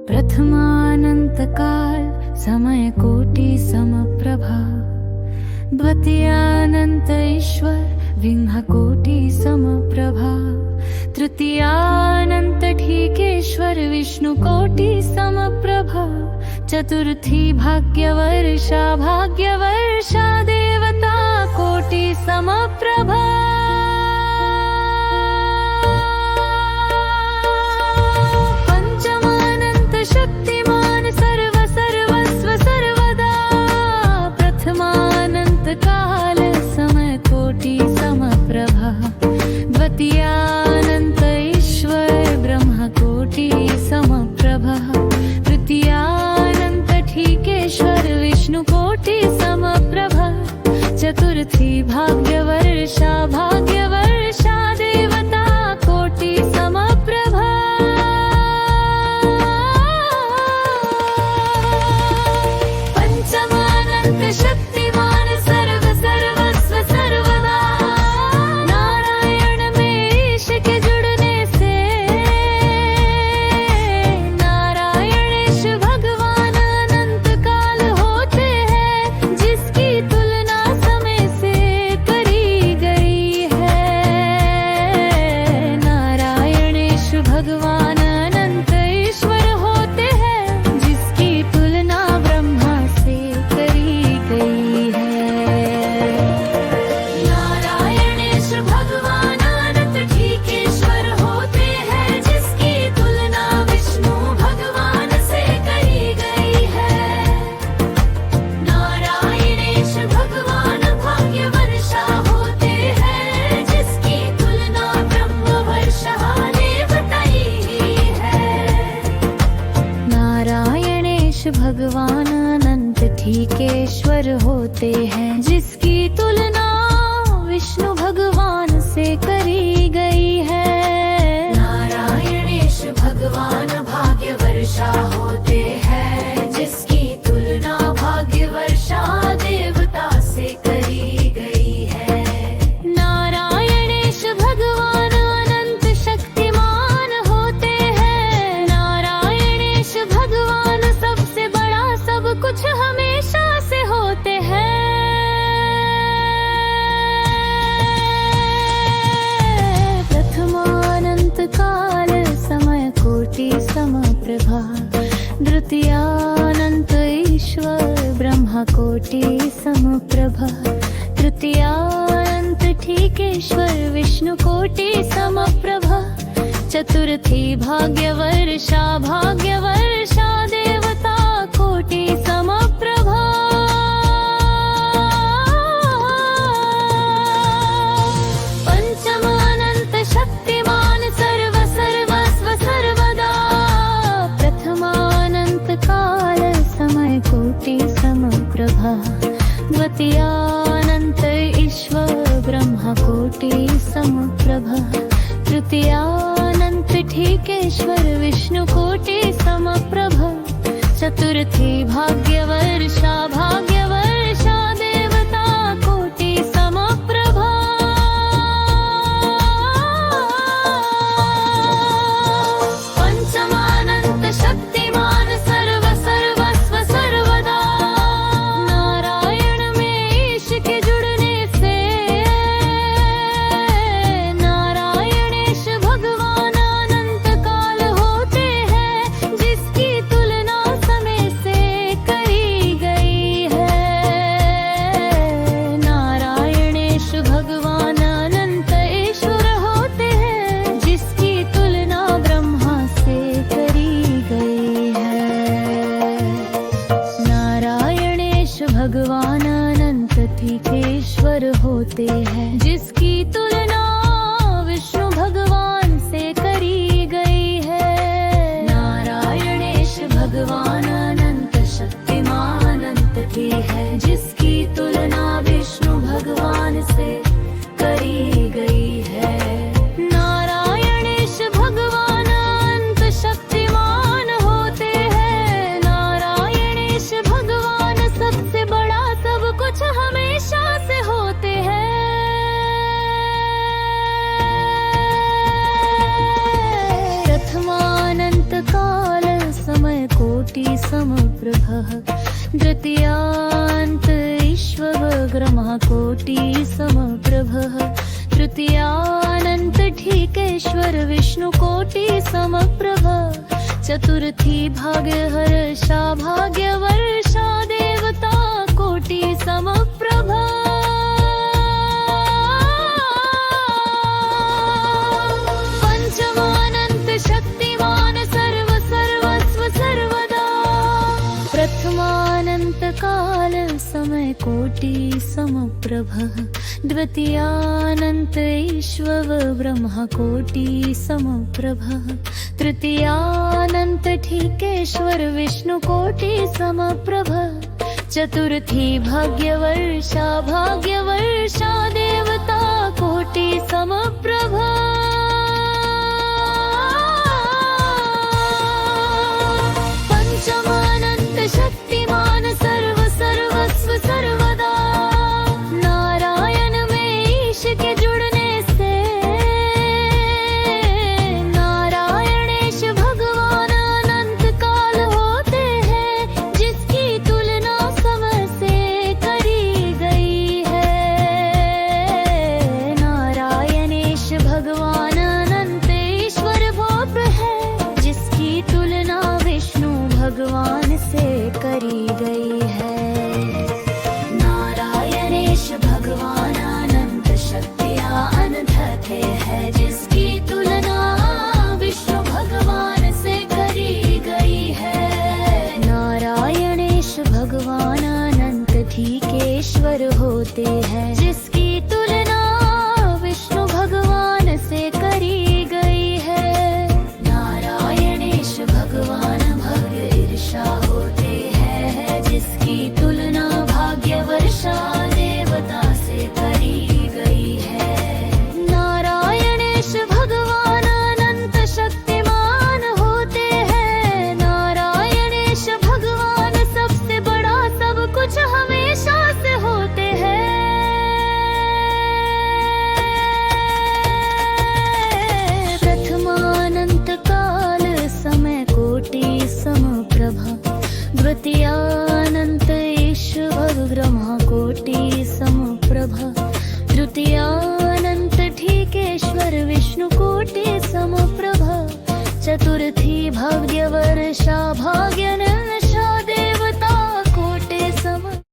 प्रथमानन्तकाल समयकोटि समप्रभा, द्वितीयानन्त ईश्वर विंहकोटि समप्रभा, तृतीयानन्त ठीकेश्वर विष्णुकोटि समप्रभा, चतुर्थी भाग्यवर्षा देवता कोटि समप्रभा। पंचमानंत शक्तिमान सर्व सर्वस्व सर्वदा, प्रथमानंत काल समय कोटि समप्रभा, द्वितीयानंत ईश्वर ब्रह्म कोटि समप्रभा, तृतीयानंत ठीकेश्वर विष्णु कोटि समप्रभा, चतुर्थी भाग्यवर्षा देवता कोटि समप्रभा। पंचमानंत शक्तिमान सर्व सर्वस्व सर्वदा, नारायण में ईश के जुड़ने से नारायणेश भगवान अनंत काल होते हैं, जिसकी तुलना समय से करी गई है। नारायणेश भगवान अनंत ईश्वर होते हैं, जिसकी तुलना ब्रह्मा से करी गई है। नारायणेश भगवान अनंत ठीकेश्वर होते हैं, जिसकी तुलना विष्णु भगवान से करी गई है। नारायणेश भगवान भाग्यवर्षा होते हैं, जिसकी तुलना ब्रह्मवर्षा ने बताई है। नारायणेश भगवान अनंत ठीकेश्वर होते हैं, जिसकी तुलना विष्णु भगवान से करी गई है। नारायणेश भगवान भाग्यवर्षा होते हैं, जिसकी तुलना भाग्यवर्षा देवता से करी गई है। नारायणेश भगवान अनंत शक्तिमान होते हैं, नारायणेश भगवान सबसे बड़ा सब कुछ हमेशा से होते हैं। प्रथमानंत काल समय कोटि समप्रभा, द्वितीयानंत ईश्वर ब्रह्म कोटि समप्रभा, तृतीयानंत ठीकेश्वर विष्णु कोटि समप्रभा, चतुर्थी भाग्यवर्षा देवता कोटि समप्रभा। पंचमानंत शक्तिमान सर्व सर्वस्व सर्वदा, प्रथमानंत काल समय कोटि समप्रभा, द्वितीयानंत ईश्वर ब्रह्म कोटि समप्रभा, तृतीयानंत ठीकेश्वर विष्णु कोटि समप्रभा, चतुर्थी भाग्यवर्षा देवता कोटि समप्रभा। पंचमानंत शक्तिमान सर्व सर्वस्व सर्वदा, नारायण में ईश के जुड़ने से नारायणेश भगवान अनंत काल होते हैं, जिसकी तुलना समय से करी गई है। नारायणेश भगवान अनंत ईश्वर होते हैं, जिसकी तुलना ब्रह्मा से करी गई है। नारायणेश भगवान अनंत ठीकेश्वर होते हैं, जिसकी तुलना विष्णु भगवान से करी गई है। नारायणेश भगवान अनंत शक्तिमान अनंत की है, जिसकी तुलना विष्णु भगवान से करी गई है। नारायणेश भगवान अनंत शक्तिमान होते हैं, नारायणेश भगवान सबसे तृतीयान्त ईश्वरब्रह्मकोटि समप्रभः तृतीयानन्त ठीकेश्वर विष्णुकोटि समप्रभ चतुर्थी भाग्यहर्षा भाग्यवर्षा देवता कोटि समप्रभ पंचमानंत शक्तिमान सर्व सर्वस्व सर्वदा प्रथमानंत काल समय कोटि समप्रभ द्वितीयानंत ईश्वर ब्रह्म कोटि समप्रभ तृतीयानंत ठीकेश्वर विष्णु कोटि समप्रभ चतुर्थी भाग्यवर्षा भाग्यवर्षा देवता कोटि समप्रभ पंचमानंत शक्तिमान सर्व सर्वस्व सर्वदा नारायण में ईश के जुड़ने से नारायणेश भगवान अनंत काल होते हैं जिसकी तुलना समय से करी गई है नारायणेश भगवान अनंत ईश्वर भोप है जिसकी तुलना विष्णु भगवान से करी गई है नारायणेश भगवान अनंत शक्तियाँ अनंत है जिसकी तुलना विष्णु भगवान से करी गई है नारायणेश भगवान अनंत ठीकेश्वर होते हैं जिसकी तुलना विष्णु भगवान से करी गई है नारायणेश भगवान भव्य ईर्षा होते हैं जिसकी तुलना भाग्यवर्षा देवता से करी गई है नारायणेश भगवान अनंत शक्तिमान होते हैं नारायणेश भगवान सबसे बड़ा सब कुछ हमेशा से होते हैं प्रथमानंत काल समय कोटि समप्रभ द्वितीयानंत ईश्वर ब्रह्म कोटि समप्रभ तृतीयानंत ठीकेश्वर विष्णु कोटि समप्रभ चतुर्थी भाग्यवर्षा भाग्यन